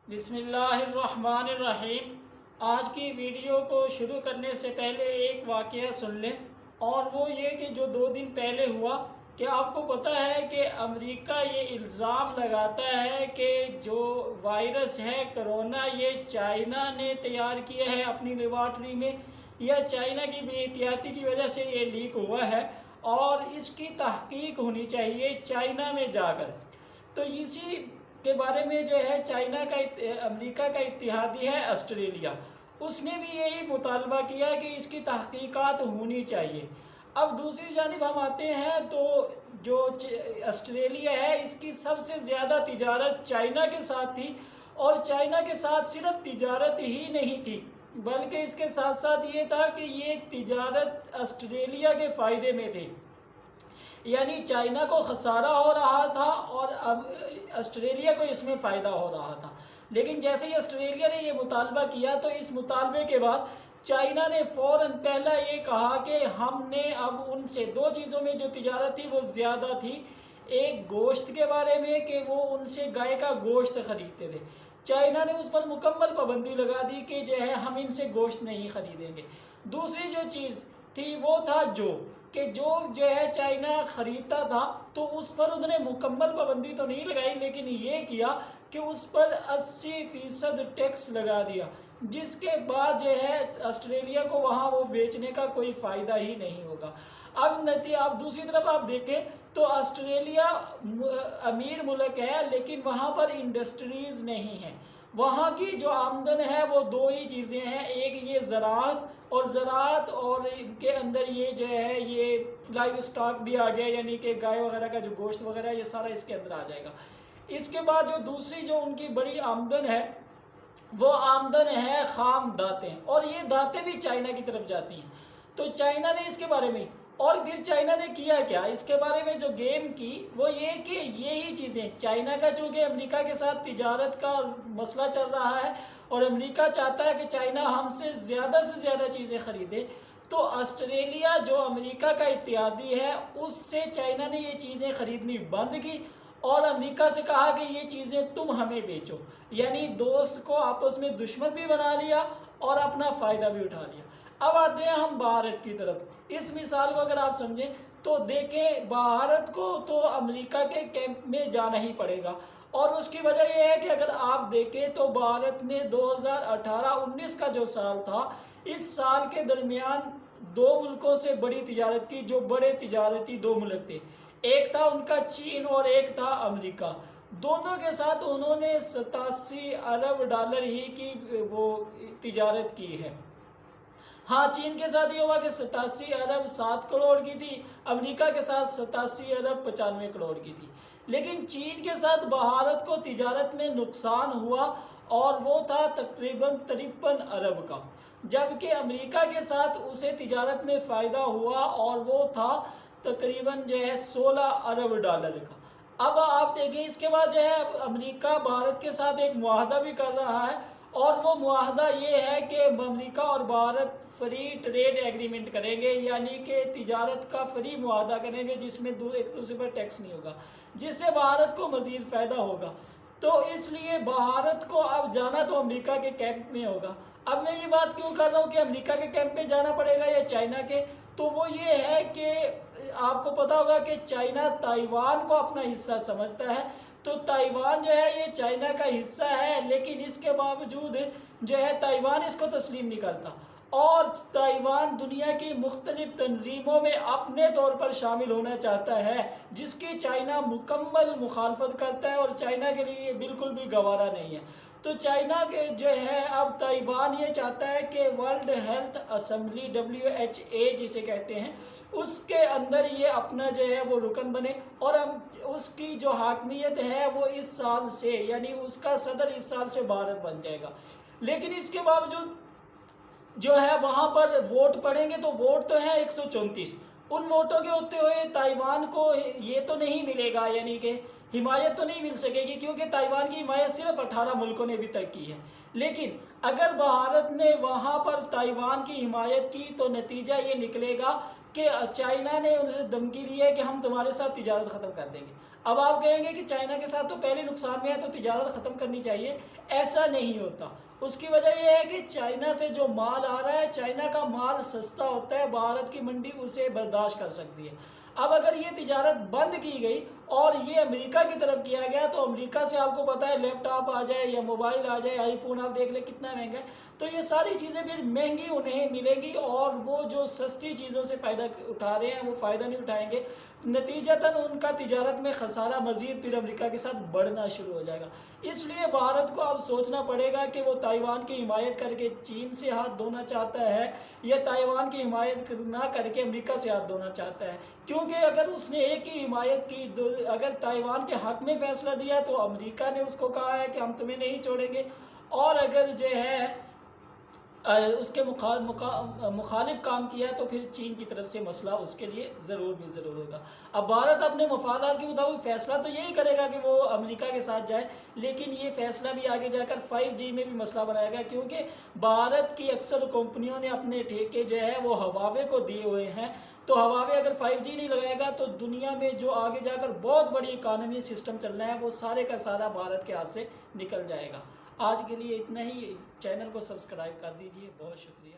बिस्मिल्लाहिर्रहमानिर्रहीम। आज की वीडियो को शुरू करने से पहले एक वाक़या सुन लें, और वो ये कि जो 2 दिन पहले हुआ कि आपको पता है कि अमेरिका ये इल्ज़ाम लगाता है कि जो वायरस है कोरोना ये चाइना ने तैयार किया है अपनी लेबॉर्ट्री में, या चाइना की बेएहतियाती की वजह से ये लीक हुआ है और इसकी तहकीक होनी चाहिए चाइना में जाकर। तो इसी के बारे में जो है चाइना का अमेरिका का इत्तेहादी है ऑस्ट्रेलिया, उसने भी यही मुतालबा किया कि इसकी तहकीकात होनी चाहिए। अब दूसरी जानिब हम आते हैं तो जो ऑस्ट्रेलिया है इसकी सबसे ज़्यादा तिजारत चाइना के साथ थी, और चाइना के साथ सिर्फ तिजारत ही नहीं थी बल्कि इसके साथ साथ ये था कि ये तिजारत ऑस्ट्रेलिया के फ़ायदे में थे, यानी चाइना को खसारा हो रहा था और अब ऑस्ट्रेलिया को इसमें फ़ायदा हो रहा था। लेकिन जैसे ही ऑस्ट्रेलिया ने ये मुतालबा किया तो इस मुतालबे के बाद चाइना ने फ़ौरन पहला ये कहा कि हमने अब उनसे 2 चीज़ों में जो तिजारत थी वो ज़्यादा थी। एक गोश्त के बारे में कि वो उनसे गाय का गोश्त ख़रीदते थे, चाइना ने उस पर मुकम्मल पाबंदी लगा दी कि जो है हम इनसे गोश्त नहीं ख़रीदेंगे। दूसरी जो चीज़ थी वो था जो है चाइना ख़रीदता था, तो उस पर उन्होंने मुकम्मल पाबंदी तो नहीं लगाई, लेकिन ये किया कि उस पर 80% टैक्स लगा दिया, जिसके बाद जो है ऑस्ट्रेलिया को वहाँ वो बेचने का कोई फ़ायदा ही नहीं होगा। अब दूसरी तरफ आप देखें तो ऑस्ट्रेलिया अमीर मुल्क है, लेकिन वहाँ पर इंडस्ट्रीज़ नहीं हैं। वहाँ की जो आमदन है वो 2 ही चीज़ें हैं, एक ये ज़राअत और इनके अंदर ये जो है ये लाइव स्टॉक भी आ गया, यानी कि गाय वगैरह का जो गोश्त वगैरह ये सारा इसके अंदर आ जाएगा। इसके बाद जो दूसरी जो उनकी बड़ी आमदन है वो आमदन है खाम दातें, और ये दातें भी चाइना की तरफ जाती हैं। तो चाइना ने इसके बारे में, और फिर चाइना ने किया क्या इसके बारे में जो गेम की वो ये कि यही चीज़ें चाइना का, चूँकि अमेरिका के साथ तिजारत का मसला चल रहा है और अमेरिका चाहता है कि चाइना हमसे से ज़्यादा चीज़ें ख़रीदे, तो ऑस्ट्रेलिया जो अमेरिका का इत्तेहादी है उससे चाइना ने ये चीज़ें ख़रीदनी बंद की और अमेरिका से कहा कि ये चीज़ें तुम हमें बेचो, यानी दोस्त को आपस में दुश्मन भी बना लिया और अपना फ़ायदा भी उठा लिया। अब आते हैं हम भारत की तरफ। इस मिसाल को अगर आप समझें तो देखें, भारत को तो अमेरिका के कैंप में जाना ही पड़ेगा, और उसकी वजह यह है कि अगर आप देखें तो भारत ने 2018-19 का जो साल था, इस साल के दरमियान 2 मुल्कों से बड़ी तिजारत की, जो बड़े तिजारती 2 मुल्क थे, एक था उनका चीन और एक था अमेरिका। दोनों के साथ उन्होंने 87 अरब डॉलर ही की वो तिजारत की है। हाँ, चीन के साथ ये हुआ कि 87 अरब 7 करोड़ की थी, अमेरिका के साथ 87 अरब 95 करोड़ की थी। लेकिन चीन के साथ भारत को तिजारत में नुकसान हुआ और वो था तकरीबन 53 अरब का, जबकि अमेरिका के साथ उसे तिजारत में फ़ायदा हुआ और वो था तकरीबन जो है 16 अरब डॉलर का। अब आप देखें इसके बाद जो है अमेरिका भारत के साथ एक मुआहदा भी कर रहा है, और वो मुआहदा ये है कि अमेरिका और भारत फ्री ट्रेड एग्रीमेंट करेंगे, यानी कि तिजारत का फ्री मुआहदा करेंगे जिसमें एक दूसरे पर टैक्स नहीं होगा, जिससे भारत को मज़ीद फ़ायदा होगा। तो इसलिए भारत को अब जाना तो अमेरिका के कैंप में होगा। अब मैं ये बात क्यों कर रहा हूँ कि अमेरिका के कैंप में जाना पड़ेगा या चाइना के, तो वो ये है कि आपको पता होगा कि चाइना ताइवान को अपना हिस्सा समझता है, तो ताइवान जो है ये चाइना का हिस्सा है, लेकिन इसके बावजूद जो है ताइवान इसको तस्लीम नहीं करता, और ताइवान दुनिया की मुख्तलिफ तंजीमों में अपने तौर पर शामिल होना चाहता है, जिसकी चाइना मुकम्मल मुखालफत करता है और चाइना के लिए बिल्कुल भी गवारा नहीं है। तो चाइना के जो है अब ताइवान ये चाहता है कि वर्ल्ड हेल्थ असेंबली WHO जिसे कहते हैं उसके अंदर ये अपना जो है वो रुकन बने, और हम उसकी जो हाकमियत है वो इस साल से, यानी उसका सदर इस साल से भारत बन जाएगा। लेकिन इसके बावजूद जो है वहाँ पर वोट पड़ेंगे, तो वोट तो है 134, उन वोटों के होते हुए ताइवान को ये तो नहीं मिलेगा, यानी कि हिमायत तो नहीं मिल सकेगी, क्योंकि ताइवान की हिमायत सिर्फ 18 मुल्कों ने अभी तक की है। लेकिन अगर भारत ने वहाँ पर ताइवान की हिमायत की तो नतीजा ये निकलेगा कि चाइना ने उनसे धमकी दी है कि हम तुम्हारे साथ तिजारत ख़त्म कर देंगे। अब आप कहेंगे कि चाइना के साथ तो पहले नुकसान में है तो तिजारत ख़त्म करनी चाहिए, ऐसा नहीं होता। उसकी वजह यह है कि चाइना से जो माल आ रहा है, चाइना का माल सस्ता होता है, भारत की मंडी उसे बर्दाश्त कर सकती है। अब अगर ये तिजारत बंद की गई और ये अमेरिका की तरफ किया गया, तो अमेरिका से आपको पता है लैपटॉप आ जाए या मोबाइल आ जाए, आईफोन आप देख ले कितना महंगा है, तो ये सारी चीज़ें फिर महंगी उन्हें मिलेगी और वो जो सस्ती चीज़ों से फ़ायदा उठा रहे हैं वो फ़ायदा नहीं उठाएंगे। नतीजतन उनका तिजारत में खसारा मज़ीद फिर अमेरिका के साथ बढ़ना शुरू हो जाएगा। इसलिए भारत को अब सोचना पड़ेगा कि वो ताइवान की हिमायत करके चीन से हाथ धोना चाहता है या ताइवान की हिमायत ना करके अमेरिका से हाथ धोना चाहता है। क्योंकि अगर उसने एक की हिमायत की, अगर ताइवान के हक़ में फ़ैसला दिया तो अमेरिका ने उसको कहा है कि हम तुम्हें नहीं छोड़ेंगे, और अगर जो है उसके मुखालिफ काम किया तो फिर चीन की तरफ से मसला उसके लिए ज़रूर होगा। अब भारत अपने मफादात के मुताबिक फ़ैसला तो यही करेगा कि वो अमेरिका के साथ जाए, लेकिन ये फ़ैसला भी आगे जाकर 5G में भी मसला बनाएगा, क्योंकि भारत की अक्सर कंपनियों ने अपने ठेके जो है वो हवावे को दिए हुए हैं। तो हवावे अगर 5G नहीं लगाएगा तो दुनिया में जो आगे जाकर बहुत बड़ी इकानमी सिस्टम चलना है वो सारे का सारा भारत के हाथ से निकल जाएगा। आज के लिए इतना ही। चैनल को सब्सक्राइब कर दीजिए। बहुत शुक्रिया।